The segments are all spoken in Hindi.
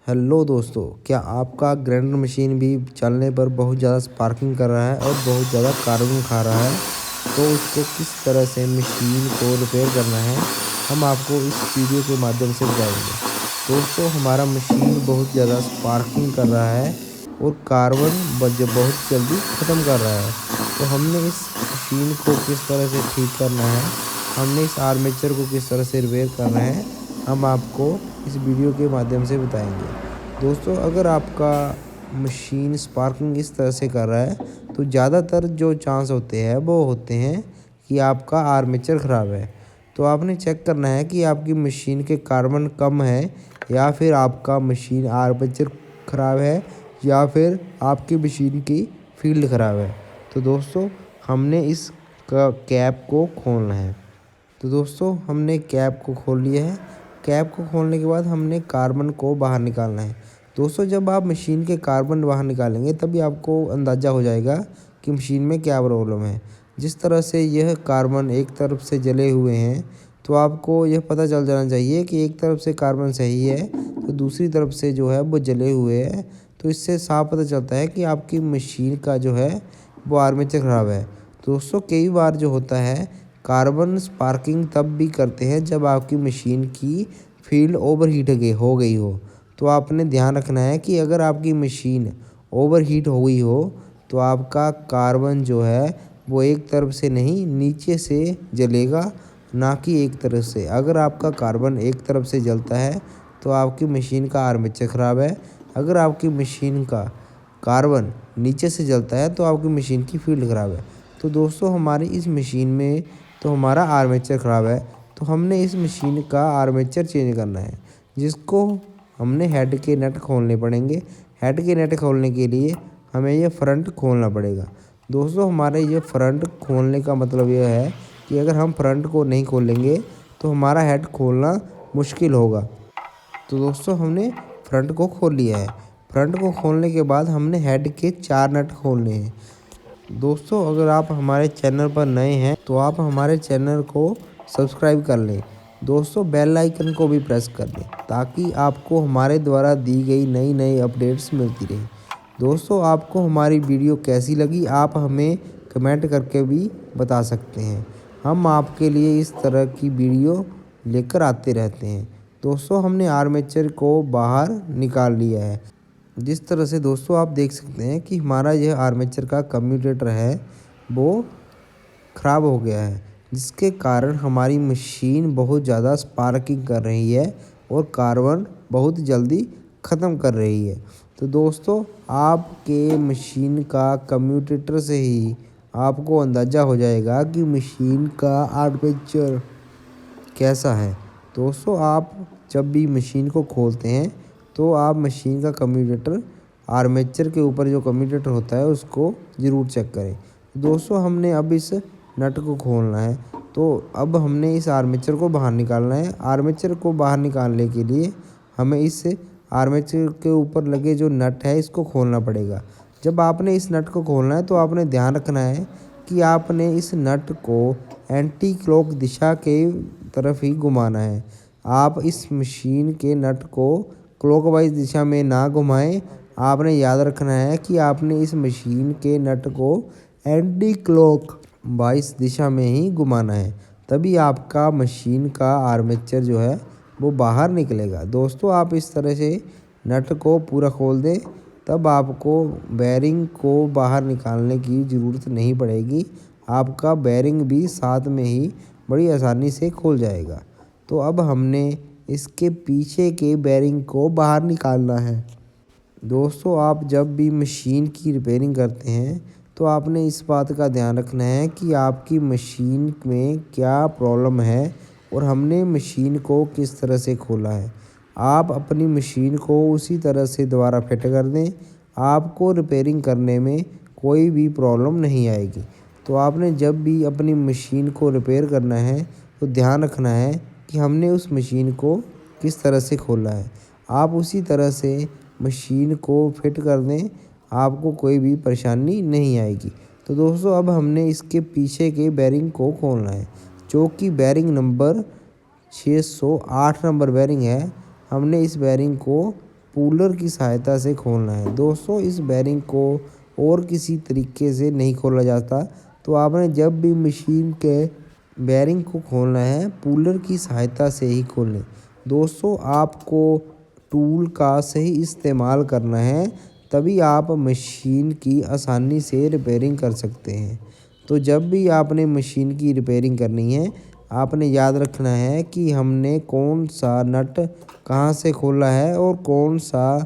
हेलो दोस्तों, क्या आपका ग्राइंडर मशीन भी चलने पर बहुत ज़्यादा स्पार्किंग कर रहा है और बहुत ज़्यादा कार्बन खा रहा है? तो उसको किस तरह से मशीन को रिपेयर करना है, हम आपको इस वीडियो के माध्यम से बताएंगे। दोस्तों, हमारा मशीन बहुत ज़्यादा स्पार्किंग कर रहा है और कार्बन बहुत जल्दी ख़त्म कर रहा है। तो हमने इस मशीन को किस तरह से ठीक करना है, हमने इस आर्मेचर को किस तरह से रिपेयर करना है, हम आपको इस वीडियो के माध्यम से बताएंगे। दोस्तों, अगर आपका मशीन स्पार्किंग इस तरह से कर रहा है तो ज़्यादातर जो चांस होते हैं वो होते हैं कि आपका आर्मेचर ख़राब है। तो आपने चेक करना है कि आपकी मशीन के कार्बन कम है या फिर आपका मशीन आर्मेचर ख़राब है या फिर आपकी मशीन की फील्ड ख़राब है। तो दोस्तों, हमने इस कैप को खोलना है। तो दोस्तों, हमने कैप को खोल लिया है। कैप को खोलने के बाद हमने कार्बन को बाहर निकालना है। दोस्तों, जब आप मशीन के कार्बन बाहर निकालेंगे तभी आपको अंदाज़ा हो जाएगा कि मशीन में क्या प्रॉब्लम है। जिस तरह से यह कार्बन एक तरफ से जले हुए हैं तो आपको यह पता चल जाना चाहिए कि एक तरफ से कार्बन सही है तो दूसरी तरफ से जो है वो जले हुए हैं। तो इससे साफ पता चलता है कि आपकी मशीन का जो है वो आर्मेचर ख़राब है। दोस्तों, कई बार जो होता है कार्बन स्पार्किंग तब भी करते हैं जब आपकी मशीन की फील्ड ओवरहीट हो गई हो। तो आपने ध्यान रखना है कि अगर आपकी मशीन ओवरहीट हो गई हो तो आपका कार्बन जो है वो एक तरफ से नहीं नीचे से जलेगा, ना कि एक तरफ से। अगर आपका कार्बन एक तरफ से जलता है तो आपकी मशीन का आर्मेचर ख़राब है। अगर आपकी मशीन का कार्बन नीचे से जलता है तो आपकी मशीन की फील्ड ख़राब है। तो दोस्तों, हमारी इस मशीन में तो हमारा आर्मेचर ख़राब है, तो हमने इस मशीन का आर्मेचर चेंज करना है, जिसको हमने हेड के नट खोलने पड़ेंगे। हेड के नट खोलने के लिए हमें ये फ्रंट खोलना पड़ेगा। दोस्तों, हमारे ये फ्रंट खोलने का मतलब यह है कि अगर हम फ्रंट को नहीं खोलेंगे तो हमारा हेड खोलना मुश्किल होगा। तो दोस्तों, हमने फ्रंट को खोल लिया है। फ्रंट को खोलने के बाद हमने हेड के 4 नट खोलने हैं। दोस्तों, अगर आप हमारे चैनल पर नए हैं तो आप हमारे चैनल को सब्सक्राइब कर लें। दोस्तों, बेल आइकन को भी प्रेस कर लें ताकि आपको हमारे द्वारा दी गई नई नई अपडेट्स मिलती रहें। दोस्तों, आपको हमारी वीडियो कैसी लगी आप हमें कमेंट करके भी बता सकते हैं। हम आपके लिए इस तरह की वीडियो लेकर आते रहते हैं। दोस्तों, हमने आर्मेचर को बाहर निकाल लिया है। जिस तरह से दोस्तों आप देख सकते हैं कि हमारा यह आर्मेचर का कम्यूटेटर है वो ख़राब हो गया है, जिसके कारण हमारी मशीन बहुत ज़्यादा स्पार्किंग कर रही है और कार्बन बहुत जल्दी ख़त्म कर रही है। तो दोस्तों, आपके मशीन का कम्यूटेटर से ही आपको अंदाज़ा हो जाएगा कि मशीन का आर्मेचर कैसा है। दोस्तों, आप जब भी मशीन को खोलते हैं तो आप मशीन का कम्यूटेटर आर्मेचर के ऊपर जो कम्यूटेटर होता है उसको ज़रूर चेक करें। दोस्तों, हमने अब इस नट को खोलना है, तो अब हमने इस आर्मेचर को बाहर निकालना है। आर्मेचर को बाहर निकालने के लिए हमें इस आर्मेचर के ऊपर लगे जो नट है इसको खोलना पड़ेगा। जब आपने इस नट को खोलना है तो आपने ध्यान रखना है कि आपने इस नट को एंटी क्लॉक दिशा के तरफ ही घुमाना है। आप इस मशीन के नट को क्लॉकवाइज दिशा में ना घुमाएं। आपने याद रखना है कि आपने इस मशीन के नट को एंटी क्लॉक वाइज दिशा में ही घुमाना है, तभी आपका मशीन का आर्मेचर जो है वो बाहर निकलेगा। दोस्तों, आप इस तरह से नट को पूरा खोल दें, तब आपको बेरिंग को बाहर निकालने की ज़रूरत नहीं पड़ेगी। आपका बेरिंग भी साथ में ही बड़ी आसानी से खुल जाएगा। तो अब हमने इसके पीछे के बेरिंग को बाहर निकालना है। दोस्तों, आप जब भी मशीन की रिपेयरिंग करते हैं तो आपने इस बात का ध्यान रखना है कि आपकी मशीन में क्या प्रॉब्लम है और हमने मशीन को किस तरह से खोला है। आप अपनी मशीन को उसी तरह से दोबारा फिट कर दें, आपको रिपेयरिंग करने में कोई भी प्रॉब्लम नहीं आएगी। तो आपने जब भी अपनी मशीन को रिपेयर करना है तो ध्यान रखना है कि हमने उस मशीन को किस तरह से खोला है। आप उसी तरह से मशीन को फिट कर दें, आपको कोई भी परेशानी नहीं आएगी। तो दोस्तों, अब हमने इसके पीछे के बेरिंग को खोलना है, जो कि बेरिंग नंबर 608 नंबर बेरिंग है। हमने इस बेरिंग को पुलर की सहायता से खोलना है। दोस्तों इस बेरिंग को और किसी तरीके से नहीं खोला जाता। तो आपने जब भी मशीन के बेरिंग को खोलना है पुलर की सहायता से ही खोलें। दोस्तों आपको टूल का सही इस्तेमाल करना है, तभी आप मशीन की आसानी से रिपेयरिंग कर सकते हैं। तो जब भी आपने मशीन की रिपेयरिंग करनी है, आपने याद रखना है कि हमने कौन सा नट कहाँ से खोला है और कौन सा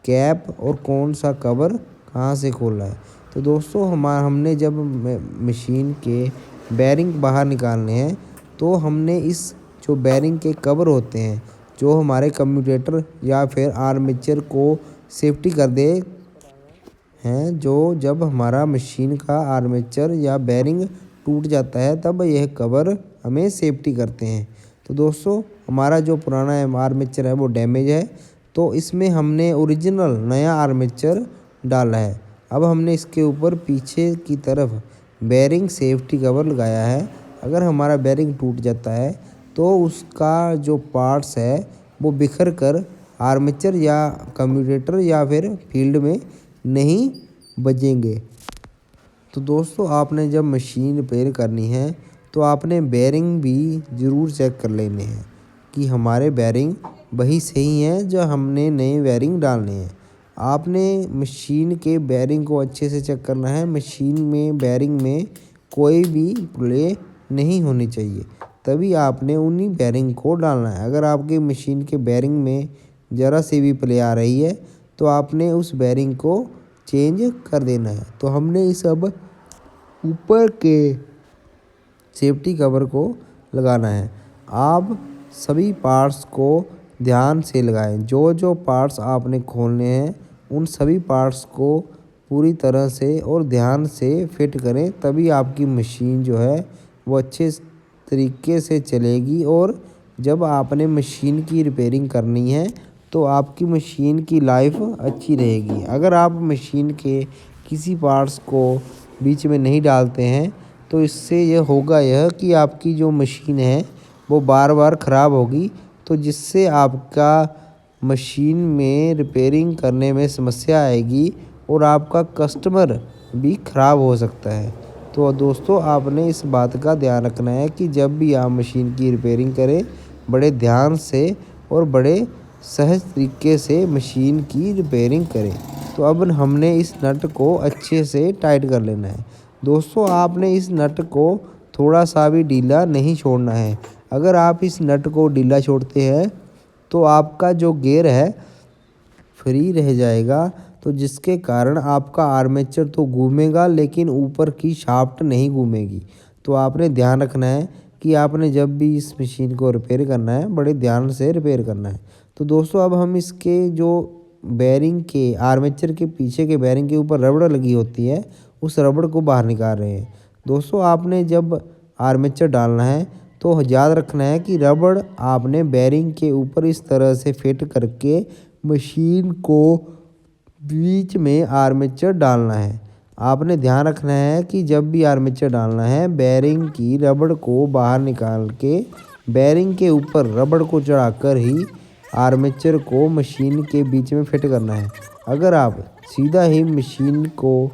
कैप और कौन सा कवर कहाँ से खोला है। तो दोस्तों हमने जब मशीन के बेरिंग बाहर निकालने हैं, तो हमने इस जो बेरिंग के कवर होते हैं, जो हमारे कम्यूटेटर या फिर आर्मेचर को सेफ्टी कर दे हैं, जो जब हमारा मशीन का आर्मेचर या बेरिंग टूट जाता है तब यह कवर हमें सेफ्टी करते हैं। तो दोस्तों हमारा जो पुराना आर्मेचर है वो डैमेज है, तो इसमें हमने ओरिजिनल नया आर्मेचर डाला है। अब हमने इसके ऊपर पीछे की तरफ बेरिंग सेफ्टी कवर लगाया है। अगर हमारा बेरिंग टूट जाता है तो उसका जो पार्ट्स है वो बिखर कर आर्मेचर या कम्यूटेटर या फिर फील्ड में नहीं बजेंगे। तो दोस्तों आपने जब मशीन रिपेयर करनी है तो आपने बेरिंग भी ज़रूर चेक कर लेने हैं कि हमारे बेरिंग वही सही हैं जो हमने नए बेरिंग डालने हैं। आपने मशीन के बेरिंग को अच्छे से चेक करना है। मशीन में बेरिंग में कोई भी प्ले नहीं होनी चाहिए, तभी आपने उन्हीं बेरिंग को डालना है। अगर आपकी मशीन के बेरिंग में ज़रा सी भी प्ले आ रही है तो आपने उस बेरिंग को चेंज कर देना है। तो हमने इस अब ऊपर के सेफ्टी कवर को लगाना है। आप सभी पार्ट्स को ध्यान से लगाएं। जो जो पार्ट्स आपने खोलने हैं उन सभी पार्ट्स को पूरी तरह से और ध्यान से फिट करें, तभी आपकी मशीन जो है वो अच्छे तरीके से चलेगी। और जब आपने मशीन की रिपेयरिंग करनी है तो आपकी मशीन की लाइफ अच्छी रहेगी। अगर आप मशीन के किसी पार्ट्स को बीच में नहीं डालते हैं तो इससे यह कि आपकी जो मशीन है वो बार बार ख़राब होगी, तो जिससे आपका मशीन में रिपेयरिंग करने में समस्या आएगी और आपका कस्टमर भी ख़राब हो सकता है। तो दोस्तों आपने इस बात का ध्यान रखना है कि जब भी आप मशीन की रिपेयरिंग करें, बड़े ध्यान से और बड़े सहज तरीके से मशीन की रिपेयरिंग करें। तो अब हमने इस नट को अच्छे से टाइट कर लेना है। दोस्तों आपने इस नट को थोड़ा सा भी ढीला नहीं छोड़ना है। अगर आप इस नट को ढीला छोड़ते हैं तो आपका जो गियर है फ्री रह जाएगा, तो जिसके कारण आपका आर्मेचर तो घूमेगा लेकिन ऊपर की शाफ्ट नहीं घूमेगी। तो आपने ध्यान रखना है कि आपने जब भी इस मशीन को रिपेयर करना है बड़े ध्यान से रिपेयर करना है। तो दोस्तों अब हम इसके जो बेरिंग के आर्मेचर के पीछे के बेरिंग के ऊपर रबड़ लगी होती है, उस रबड़ को बाहर निकाल रहे हैं। दोस्तों आपने जब आर्मेचर डालना है तो याद रखना है कि रबड़ आपने बेरिंग के ऊपर इस तरह से फिट करके मशीन को बीच में आर्मेचर डालना है। आपने ध्यान रखना है कि जब भी आर्मेचर डालना है बेरिंग की रबड़ को बाहर निकाल के बेरिंग के ऊपर रबड़ को चढ़ाकर ही आर्मेचर को मशीन के बीच में फिट करना है। अगर आप सीधा ही मशीन को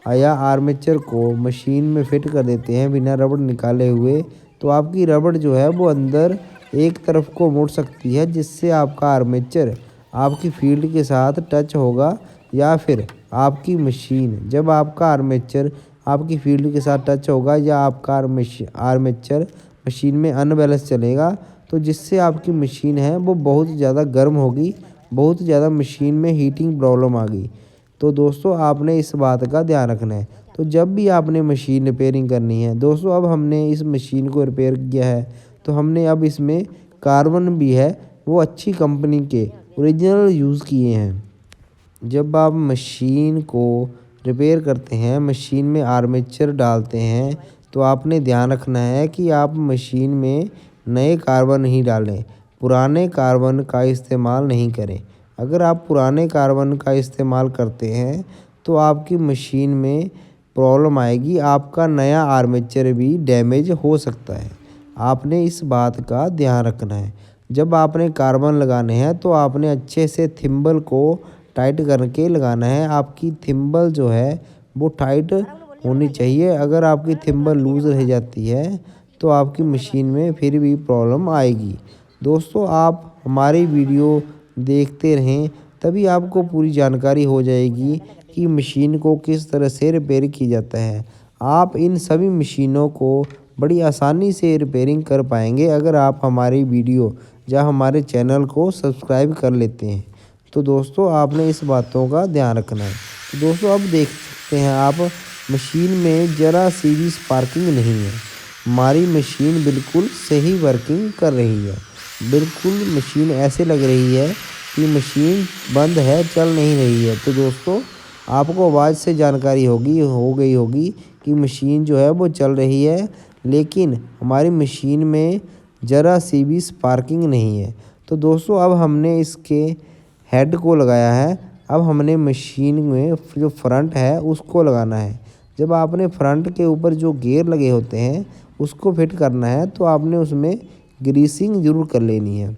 या आर्मेचर को मशीन में फिट कर देते हैं बिना रबड़ निकाले हुए, तो आपकी रबड़ जो है वो अंदर एक तरफ को मुड़ सकती है, जिससे आपका आर्मेचर आपकी फील्ड के साथ टच होगा या फिर आपकी मशीन जब आपका आर्मेचर आपकी फील्ड के साथ टच होगा या आपका आर्मेचर मशीन में अनबैलेंस चलेगा, तो जिससे आपकी मशीन है वो बहुत ज़्यादा गर्म होगी, बहुत ज़्यादा मशीन में हीटिंग प्रॉब्लम आ गई। तो दोस्तों आपने इस बात का ध्यान रखना है। तो जब भी आपने मशीन रिपेयरिंग करनी है, दोस्तों अब हमने इस मशीन को रिपेयर किया है तो हमने अब इसमें कार्बन भी है वो अच्छी कंपनी के ओरिजिनल यूज़ किए हैं। जब आप मशीन को रिपेयर करते हैं, मशीन में आर्मेचर डालते हैं, तो आपने ध्यान रखना है कि आप मशीन में नए कार्बन नहीं डालें, पुराने कार्बन का इस्तेमाल नहीं करें। अगर आप पुराने कार्बन का इस्तेमाल करते हैं तो आपकी मशीन में प्रॉब्लम आएगी, आपका नया आर्मेचर भी डैमेज हो सकता है। आपने इस बात का ध्यान रखना है। जब आपने कार्बन लगाने हैं तो आपने अच्छे से थिम्बल को टाइट करके लगाना है। आपकी थिम्बल जो है वो टाइट होनी चाहिए। अगर आपकी थिम्बल लूज़ रह जाती है तो आपकी मशीन में फिर भी प्रॉब्लम आएगी। दोस्तों, आप हमारी वीडियो देखते रहें, तभी आपको पूरी जानकारी हो जाएगी कि मशीन को किस तरह से रिपेयर किया जाता है। आप इन सभी मशीनों को बड़ी आसानी से रिपेयरिंग कर पाएंगे अगर आप हमारी वीडियो या हमारे चैनल को सब्सक्राइब कर लेते हैं। तो दोस्तों, आपने इस बातों का ध्यान रखना है। तो दोस्तों, अब देख सकते हैं आप, मशीन में ज़रा सी भी स्पार्किंग नहीं है। हमारी मशीन बिल्कुल सही वर्किंग कर रही है। बिल्कुल मशीन ऐसे लग रही है कि मशीन बंद है, चल नहीं रही है। तो दोस्तों, आपको आवाज़ से जानकारी हो गई होगी कि मशीन जो है वो चल रही है, लेकिन हमारी मशीन में ज़रा सी भी स्पार्किंग नहीं है। तो दोस्तों, अब हमने इसके हेड को लगाया है। अब हमने मशीन में जो फ्रंट है उसको लगाना है। जब आपने फ्रंट के ऊपर जो गियर लगे होते हैं उसको फिट करना है तो आपने उसमें ग्रीसिंग ज़रूर कर लेनी है।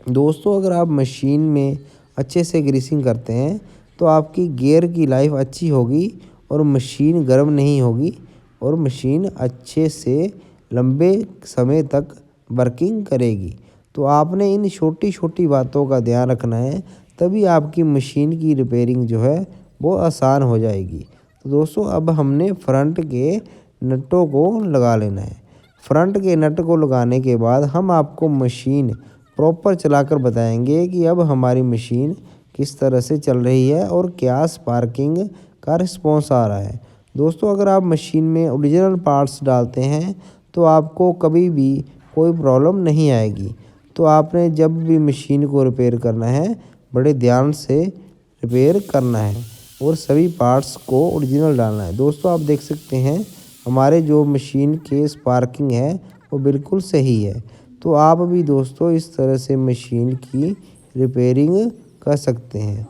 दोस्तों, अगर आप मशीन में अच्छे से ग्रीसिंग करते हैं तो आपकी गियर की लाइफ अच्छी होगी और मशीन गर्म नहीं होगी और मशीन अच्छे से लंबे समय तक वर्किंग करेगी। तो आपने इन छोटी छोटी बातों का ध्यान रखना है, तभी आपकी मशीन की रिपेयरिंग जो है वो आसान हो जाएगी। तो दोस्तों, अब हमने फ्रंट के नटों को लगा लेना है। फ्रंट के नट को लगाने के बाद हम आपको मशीन प्रॉपर चलाकर बताएंगे कि अब हमारी मशीन किस तरह से चल रही है और क्या स्पार्किंग का रिस्पॉन्स आ रहा है। दोस्तों, अगर आप मशीन में ओरिजिनल पार्ट्स डालते हैं तो आपको कभी भी कोई प्रॉब्लम नहीं आएगी। तो आपने जब भी मशीन को रिपेयर करना है, बड़े ध्यान से रिपेयर करना है और सभी पार्ट्स को ओरिजिनल डालना है। दोस्तों, आप देख सकते हैं हमारे जो मशीन के स्पार्किंग है वो बिल्कुल सही है। तो आप भी दोस्तों इस तरह से मशीन की रिपेयरिंग कर सकते हैं।